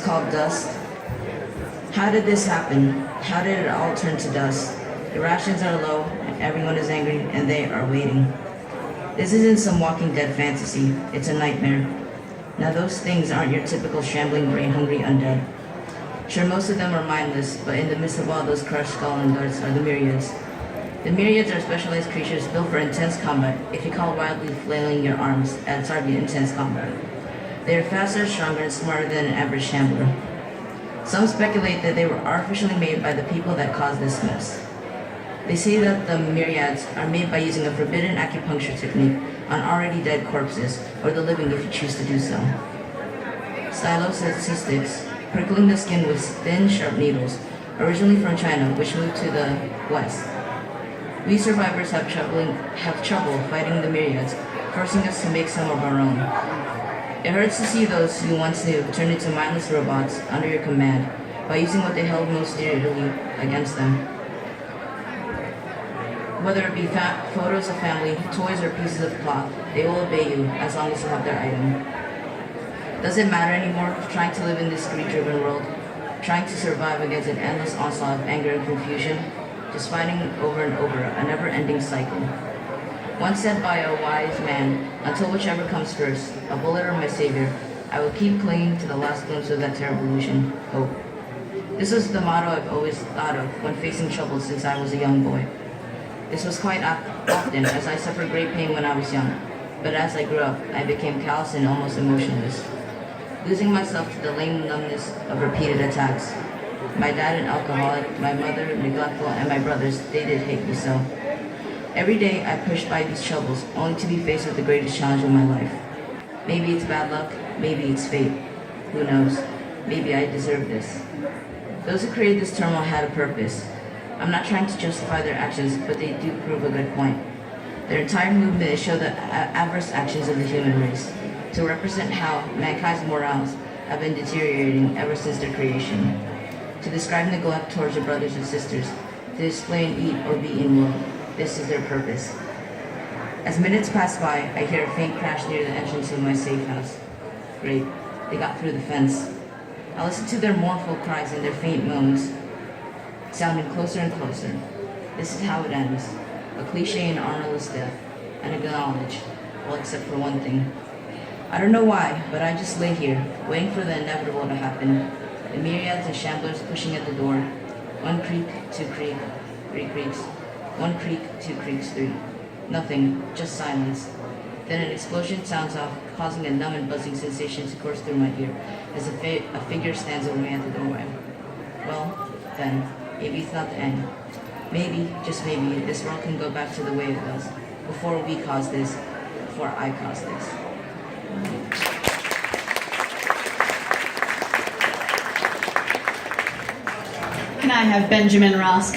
called dust? How did this happen? How did it all turn to dust? The rations are low, everyone is angry, and they are waiting. This isn't some Walking Dead fantasy, it's a nightmare. Now those things aren't your typical shambling, brain-hungry undead. Sure, most of them are mindless, but in the midst of all those crushed skull and darts are the myriads. The myriads are specialized creatures built for intense combat, if you call wildly flailing your arms at target intense combat. They are faster, stronger, and smarter than an average shambler. Some speculate that they were artificially made by the people that caused this mess. They say that the myriads are made by using a forbidden acupuncture technique on already dead corpses, or the living if you choose to do so. Stylostatistics, prickling the skin with thin, sharp needles, originally from China, which moved to the West. We survivors have trouble fighting the myriads, forcing us to make some of our own. It hurts to see those you once knew turn into mindless robots under your command by using what they held most dearly against them. Whether it be photos of family, toys, or pieces of cloth, they will obey you as long as you have their item. Does it matter anymore trying to live in this greed-driven world, trying to survive against an endless onslaught of anger and confusion, just fighting over and over, a never-ending cycle? Once said by a wise man, until whichever comes first, a bullet or my savior, I will keep clinging to the last glimpse of that terrible illusion, hope. This was the motto I've always thought of when facing trouble since I was a young boy. This was quite often, as I suffered great pain when I was young, but as I grew up, I became callous and almost emotionless, losing myself to the lame numbness of repeated attacks. My dad an alcoholic, my mother neglectful, and my brothers, they did hate me so. Every day I pushed by these troubles, only to be faced with the greatest challenge of my life. Maybe it's bad luck, maybe it's fate. Who knows? Maybe I deserve this. Those who created this turmoil had a purpose. I'm not trying to justify their actions, but they do prove a good point. Their entire movement is to show the adverse actions of the human race, to represent how mankind's morals have been deteriorating ever since their creation, to describe neglect towards your brothers and sisters, to display an eat or be eaten world. This is their purpose. As minutes pass by, I hear a faint crash near the entrance of my safe house. Great, they got through the fence. I listen to their mournful cries and their faint moans, sounding closer and closer. This is how it ends. A cliche and honorless death, and acknowledge, well, except for one thing. I don't know why, but I just lay here, waiting for the inevitable to happen. The myriads of shamblers pushing at the door. One creak, two creak, three creaks. One creak, two creaks, three. Nothing, just silence. Then an explosion sounds off, causing a numb and buzzing sensation to course through my ear, as a figure stands over me at the doorway. Well, then, maybe it's not the end. Maybe, just maybe, this world can go back to the way it was, before we caused this, before I caused this. Can I have Benjamin Ross